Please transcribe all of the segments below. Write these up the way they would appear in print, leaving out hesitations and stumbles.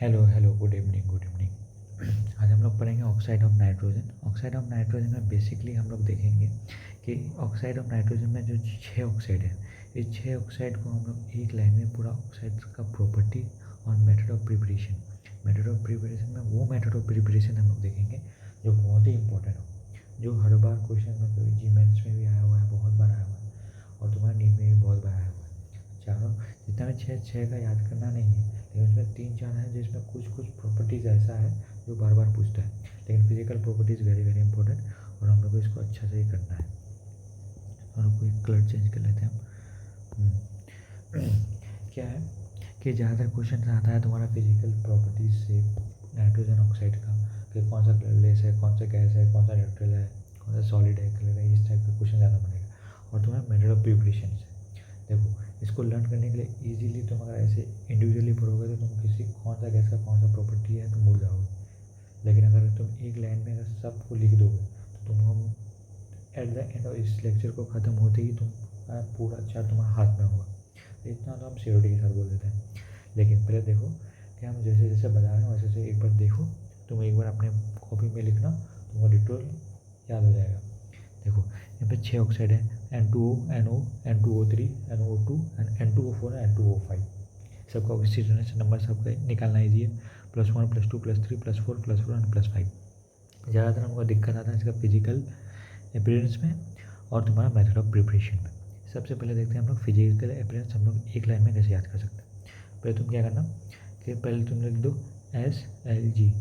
Hello hello, good evening good evening. आज हम लोग पढ़ेंगे oxide of nitrogen. Oxide of nitrogen में बेसिकली हम लोग देखेंगे कि ऑक्साइड ऑफ नाइट्रोजन में जो 6 ऑक्साइड है, इस 6 ऑक्साइड को हम लोग एक लाइन में पूरा ऑक्साइड का प्रॉपर्टी और मेथड ऑफ प्रिपरेशन में वो मेथड ऑफ प्रिपरेशन हम लोग देखेंगे जो बहुत ही इंपॉर्टेंट हो, जो हर बार क्वेश्चन में कभी जी मेंस में भी आया हुआ है, बहुत बार आया हुआ है, और तुम्हारे नीट में भी बहुत बार आया हुआ है। चारों जितना भी छः का याद करना नहीं है, लेकिन उसमें 3-4 हैं जिसमें कुछ कुछ प्रॉपर्टीज़ ऐसा है जो बार बार पूछता है। लेकिन physical properties very very important, और हम लोग को इसको अच्छा से ही करना है। और कोई कलर चेंज कर लेते हैं हम। क्या है कि ज़्यादातर क्वेश्चन आता है तुम्हारा फिजिकल प्रॉपर्टीज़ से नाइट्रोजन ऑक्साइड का, कि कौन सा कलरलेस है, कौन सा गैस है, कौन सा न्यूट्रल है, कौन सा सॉलिड है, कलर है, इस टाइप का क्वेश्चन ज़्यादा बनेगा। और तुम्हारा मेथड ऑफ प्रिपरेशन से देखो, इसको लर्न करने के लिए इजीली तुम अगर ऐसे इंडिविजुअली पढ़ोगे तो तुम किसी कौन सा गैस का कौन सा प्रॉपर्टी है तुम भूल जाओगे। लेकिन अगर तुम एक लाइन में अगर सबको लिख दोगे तो तुम हम एट द एंड ऑफ इस लेक्चर को ख़त्म होते ही तुम पूरा चार्ट तुम्हारे हाथ में होगा। तो इतना तो हम सिक्योरिटी के साथ बोल देते हैं। लेकिन पहले देखो कि हम जैसे जैसे बता रहे हैं वैसे वैसे एक बार देखो, तुम एक बार अपने कॉपी में लिखना, तुमको डिटेल याद हो जाएगा। देखो यहाँ पे 6 ऑक्साइड है, N2O, NO, N2O3, NO2 and N2O4 and N2O5। सबका ऑक्सीजन नंबर सबका निकालना ईजी है, +1 +2 +3 +4 +4 एंड +5। ज़्यादातर हमको दिक्कत आता है इसका फिजिकल अपीयरेंस में और तुम्हारा मेथड ऑफ प्रिपरेशन में। सबसे पहले देखते हैं हम लोग फिजिकल अपीयरेंस हम लोग एक लाइन में कैसे याद कर सकते हैं। पहले तुम क्या करना कि पहले तुम लिख दो SLG,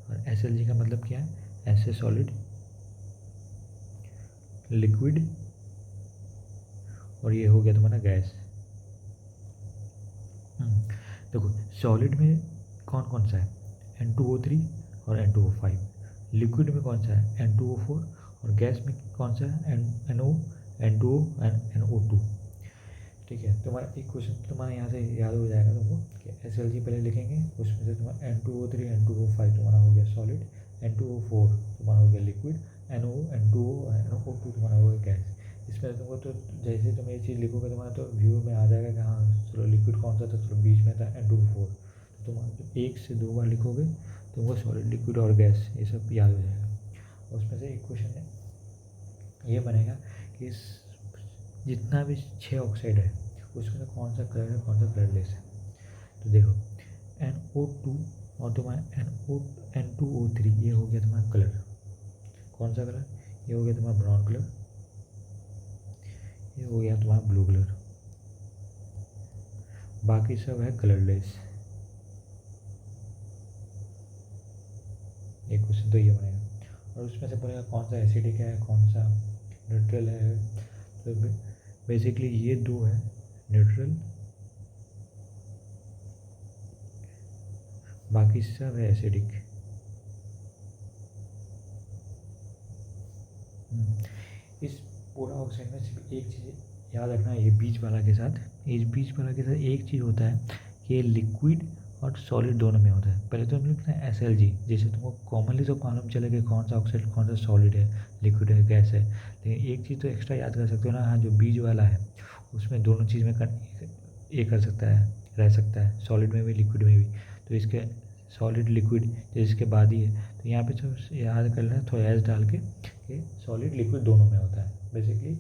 और SLG का मतलब क्या है, ऐसे सॉलिड, लिक्विड, और ये हो गया तुम्हारा गैस। देखो सॉलिड में कौन कौन सा है, N2O3 और N2O5। लिक्विड में कौन सा है, N2O4, और गैस में कौन सा है, NO, N2O एंड NO2। ठीक है, तुम्हारा एक क्वेश्चन तुम्हारा यहाँ से याद हो जाएगा तुमको कि SLG पहले लिखेंगे, उसमें से तुम्हारा N2O3 N2O5 तुम्हारा हो गया सॉलिड, N2O4 तुम्हारा हो गया लिक्विड, NO N2O NO2 तुम्हारा हो गया गैस। इसमें तुमको तो जैसे तुम ये चीज़ लिखोगे तुम्हारा तो व्यू में आ जाएगा कि हाँ चलो लिक्विड कौन सा था, चलो बीच में था N2O4। तो तुम 1 से 2 बार लिखोगे तुमको सॉलिड, लिक्विड और गैस ये सब याद हो जाएगा। उसमें से एक क्वेश्चन है ये बनेगा कि जितना भी 6 ऑक्साइड है उसमें कौन सा कलर है, कौन सा कलरलेस है। तो देखो NO2 और तुम्हारा N2O3 ये हो गया तुम्हारा कलर। कौन सा कलर, ये हो गया तुम्हारा ब्राउन कलर, ये हो गया तुम्हारा ब्लू कलर, बाकी सब है कलरलेस। एक क्वेश्चन तो ये बनेगा। और उसमें से बोलेगा कौन सा एसिडिक है, कौन सा न्यूट्रल है। तो बेसिकली ये 2 है न्यूट्रल, बाकी सब है एसिडिक। इस पूरा ऑक्साइड में सिर्फ एक चीज़ याद रखना है, ये बीच वाला के साथ, इस बीच वाला के साथ एक चीज़ होता है कि ये लिक्विड और सॉलिड दोनों में होता है। पहले तो हम लिखते हैं SLG, जैसे तुमको कॉमनली तो मालूम चले कि कौन सा ऑक्साइड कौन सा सॉलिड है, लिक्विड है, गैस है। लेकिन एक चीज़ तो एक्स्ट्रा याद कर सकते हो ना, हाँ जो बीच वाला है उसमें दोनों चीज़ में ये कर सकता है, रह सकता है, सॉलिड में भी लिक्विड में भी। तो इसके सॉलिड लिक्विड जिसके बाद ही है, तो यहाँ पे जो याद कर लेना थोड़ा एस डाल के कि सॉलिड लिक्विड दोनों में होता है। बेसिकली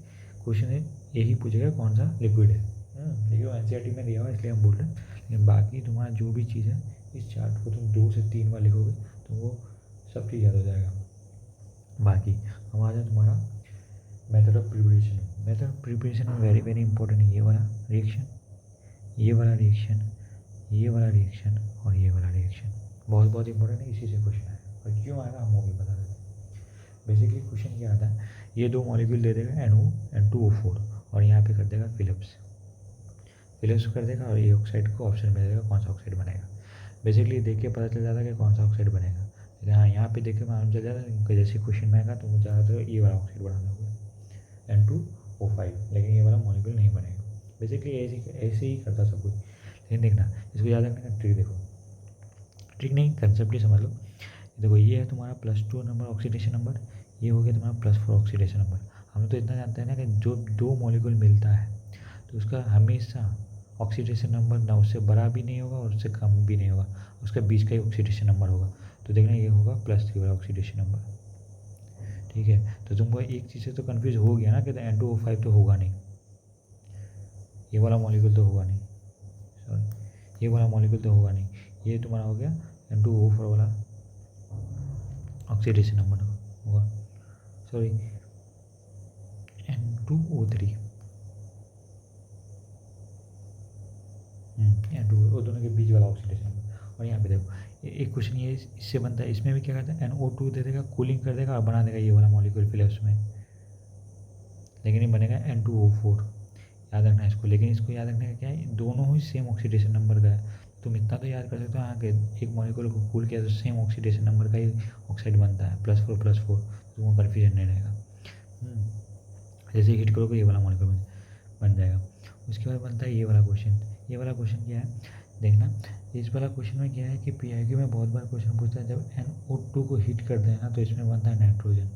क्वेश्चन यही पूछेगा कौन सा लिक्विड है। लेकिन NCERT में दिया हुआ इसलिए हम बोल रहे हैं। लेकिन बाकी तुम्हारा जो भी चीज़ है इस चार्ट को तुम 2 से 3 बार लिखोगे तो वो सब चीज़ याद हो जाएगा। बाकी हमारा तुम्हारा method of preparation, method of preparation में वेरी वेरी इंपॉर्टेंट है ये वाला रिएक्शन, ये वाला रिएक्शन, ये वाला रिएक्शन और ये वाला रिएक्शन बहुत बहुत इंपॉर्टेंट है। इसी से क्वेश्चन आएगा, और क्यों आएगा हम वो भी बता देते हैं। बेसिकली क्वेश्चन क्या आता है, ये 2 मॉलिक्यूल दे देगा NO N2O4, और यहाँ पे कर देगा फिलिप्स कर देगा, और ये ऑक्साइड को ऑप्शन में देगा कौन सा ऑक्साइड बनेगा। बेसिकली देख के पता चल जाता है कि कौन सा ऑक्साइड बनेगा। लेकिन हाँ यहाँ पे देख के मालूम चल जाता है कि जैसे क्वेश्चन में आएगा तो मुझे ज़्यादातर ये वाला ऑक्साइड बनाना होगा N2O5, लेकिन ये वाला मॉलिक्यूल नहीं बनेगा। बेसिकली ऐसे ही करता सब कुछ। लेकिन देखना इसको याद रखने का ट्रिक देखो, ट्रिक नहीं कंसेप्ट ही समझ लो। देखो ये है तुम्हारा +2 नंबर ऑक्सीडेशन नंबर, ये हो गया तुम्हारा +4 ऑक्सीडेशन नंबर। हम लोग तो इतना जानते हैं ना कि जो 2 मॉलिक्यूल मिलता है तो उसका हमेशा ऑक्सीडेशन नंबर ना उससे बड़ा भी नहीं होगा और उससे कम भी नहीं होगा, उसका बीच का ही ऑक्सीडेशन नंबर होगा। तो देखना ये होगा +3 वाला ऑक्सीडेशन नंबर। ठीक है, तो तुमको एक चीज़ से तो कन्फ्यूज हो गया ना कि N2O5 तो होगा नहीं, ये वाला मॉलिक्यूल तो होगा नहीं, सॉरी ये वाला मॉलिक्यूल तो होगा नहीं, ये तुम्हारा हो गया N2O4 वाला ऑक्सीडेशन नंबर होगा, सॉरी N2O3, N2 वो दोनों के बीच वाला ऑक्सीडेशन नंबर। और यहाँ पे देखो एक क्वेश्चन ये इससे बनता है, इसमें भी क्या करता है NO2 दे देगा, कूलिंग कर देगा और बना देगा ये वाला मॉलिक्यूल फिलिप्स में, लेकिन ये बनेगा N2O4, याद रखना है इसको। लेकिन इसको याद रखने का क्या है, दोनों ही सेम ऑक्सीडेशन नंबर का है, तुम इतना तो याद कर सकते हो हाँ कि एक मॉलिक्यूल को कूल किया तो सेम ऑक्सीडेशन नंबर का ही ऑक्साइड बनता है, +4 तुमको कन्फ्यूजन नहीं रहेगा। जैसे हिट करोगे ये वाला मॉलिक्यूल बन जाएगा। उसके बाद बनता है ये वाला क्वेश्चन। ये वाला क्वेश्चन क्या है देखना, इस वाला क्वेश्चन में क्या है कि PIQ में बहुत बार क्वेश्चन पूछता है, जब NO2 को हीट कर देना तो इसमें बनता है नाइट्रोजन।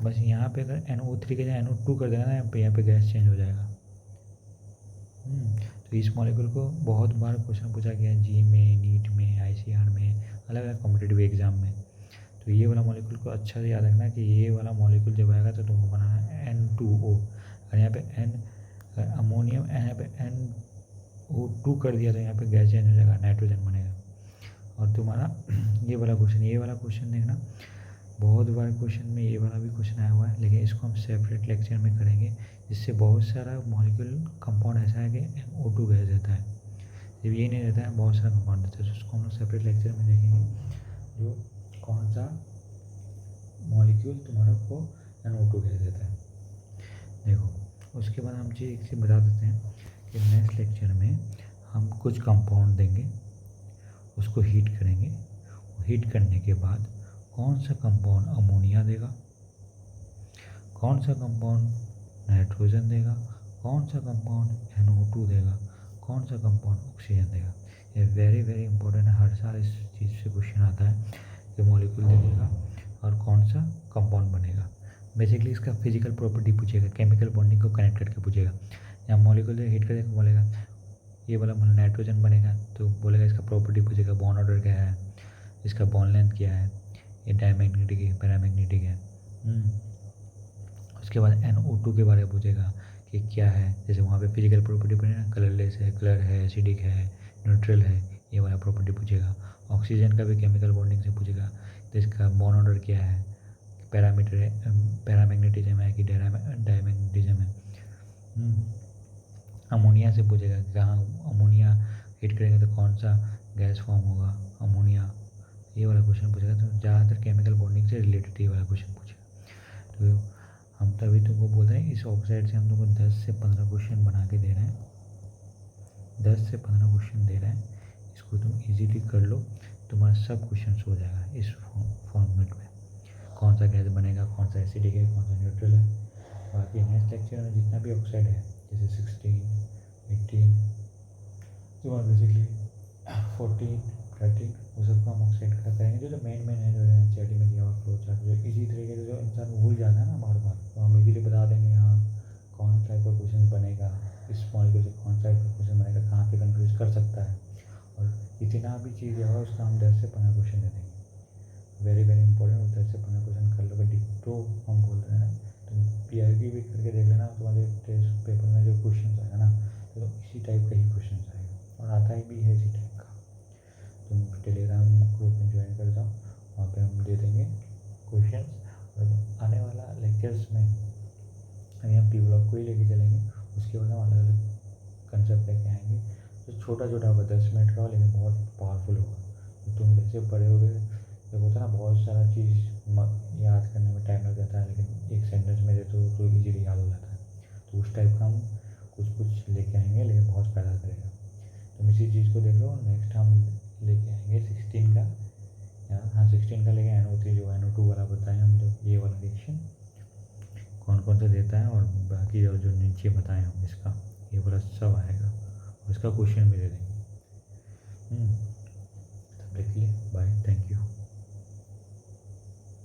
बस यहाँ पे अगर NO3 के जगह NO2 कर देना ना, यहाँ पे गैस चेंज हो जाएगा। तो इस मॉलिक्यूल को बहुत बार क्वेश्चन पूछा गया है, जी में, नीट में, ICR में, अलग अलग कॉम्पिटेटिव एग्जाम में। तो ये वाला मॉलिक्यूल को अच्छा से याद रखना कि ये वाला मॉलिक्यूल जब आएगा तो तुमको बनाना है N2O, और यहाँ पे अमोनियम यहाँ पे NO2 कर दिया तो यहाँ पे गैस चेंज हो जाएगा, नाइट्रोजन बनेगा। और तुम्हारा ये वाला क्वेश्चन देखना, बहुत बार क्वेश्चन में ये वाला भी क्वेश्चन आया हुआ है, लेकिन इसको हम सेपरेट लेक्चर में करेंगे। इससे बहुत सारा मॉलिक्यूल कंपाउंड ऐसा है कि NO2 गैस देता है, जब ये नहीं देता है बहुत सारा कंपाउंड देता है, तो उसको हम लोग सेपरेट लेक्चर में देखेंगे, जो कौन सा मॉलिक्यूल तुम्हारा को NO2 गैस देता है। देखो उसके बाद हम एक चीज़ बता देते हैं कि नेक्स्ट लेक्चर में हम कुछ कंपाउंड देंगे, उसको हीट करेंगे, हीट करने के बाद कौन सा कंपाउंड अमोनिया देगा, कौन सा कंपाउंड नाइट्रोजन देगा, कौन सा कंपाउंड NO2 देगा, कौन सा कंपाउंड ऑक्सीजन देगा। ये वेरी वेरी इंपॉर्टेंट है, हर साल इस चीज़ से क्वेश्चन आता है कि मॉलिक्यूल दे देगा और कौन सा कंपाउंड बनेगा। बेसिकली इसका फिजिकल प्रॉपर्टी पूछेगा, केमिकल बॉन्डिंग को कनेक्ट करके पूछेगा। यहाँ मॉलिक्यूल हीट करके बोलेगा ये वाला नाइट्रोजन बनेगा तो बोलेगा इसका प्रॉपर्टी पूछेगा, बॉन्ड ऑर्डर क्या है, इसका बॉन्ड लेंथ क्या है, ये डायमैग्नेटिक है पैरामैग्नेटिक है। उसके बाद NO2 के बारे में पूछेगा कि क्या है, जैसे वहाँ पे फिजिकल प्रॉपर्टी पूछेगा, कलरलेस है, कलर है, एसिडिक है, न्यूट्रल है, ये वाला प्रॉपर्टी पूछेगा। ऑक्सीजन का भी केमिकल बॉन्डिंग से पूछेगा, तो इसका बॉन्ड ऑर्डर क्या है, पैरामीटर है, पैरामैग्नेटिज्म है कि डायमैग्नेटिज्म है। अमोनिया से पूछेगा कि कहाँ अमोनिया हीट करेंगे तो कौन सा गैस फॉर्म होगा, अमोनिया, ये वाला क्वेश्चन पूछेगा। तो ज़्यादातर केमिकल बॉन्डिंग से रिलेटेड ये वाला क्वेश्चन पूछेगा। तो हम तभी तुमको बोल रहे हैं इस ऑक्साइड से हम तुमको 10 से 15 क्वेश्चन बना के दे रहे हैं, 10 से 15 क्वेश्चन दे रहे हैं, इसको तुम इजीली कर लो, तुम्हारा सब क्वेश्चन हो जाएगा इस फॉर्मेट में। कौन सा गैस बनेगा, कौन सा एसिडिक है, कौन सा न्यूट्रल है। बाकी नेक्स्ट लेक्चर में जितना भी ऑक्साइड है जैसे 16, 18, तो बेसिकली 14, 13 वो सबको हम ऑक्साइड का करेंगे, जो मेन है जो NCERT में दिया हुआ फ्लो चार्ट, जो इसी तरीके से जो इंसान भूल जाता है ना बार बार, तो हम इजीली बता देंगे हाँ कौन टाइप का क्वेश्चन बनेगा, इस मॉलिक्यूल से कौन टाइप का क्वेश्चन बनेगा, कहाँ पे कंफ्यूज कर सकता है। और इतना भी चीज़ होगा उसका हम 10 से 15 क्वेश्चन दे देंगे, वेरी वेरी इंपॉर्टेंट। 10 से 15 क्वेश्चन कर लोगे डिक्टो हम बोल रहे हैं ना, तुम PIQ भी करके देख लेना, तुम्हारे टेस्ट पेपर में जो क्वेश्चन आएगा ना तो इसी टाइप का ही क्वेश्चन आएगा, और आता ही भी है इसी टाइप का। तुम टेलीग्राम ग्रुप में ज्वाइन कर जाओ, वहाँ पे हम दे देंगे क्वेश्चंस। और आने वाला लेक्चर्स में हम यहाँ P ब्लॉक को ही लेके चलेंगे, उसके बाद हम अलग अलग कंसेप्ट लेके आएंगे। तो छोटा छोटा होगा, 10 मिनट का हो, लेकिन बहुत पावरफुल होगा। तो तुम जैसे पढ़े होगे, जब होता है ना बहुत सारा चीज़ याद करने में टाइम लग जाता है, लेकिन एक सेंटेंस में देते हो तो ईजिली याद हो जाता है। तो उस टाइप का हम कुछ लेके आएंगे, लेकिन बहुत फ़ायदा करेगा। तुम इसी चीज़ को देख लो। नेक्स्ट हम लेके आएंगे 16 का, हाँ 16 का लेके NO3 जो NO2 वाला बताएं हम, जो ये वाला रिएक्शन कौन कौन सा देता है, और बाकी जो नीचे बताएं हम इसका, ये वाला सब आएगा, और इसका क्वेश्चन भी दे देंगे। तब देख लिए, बाय, थैंक यू।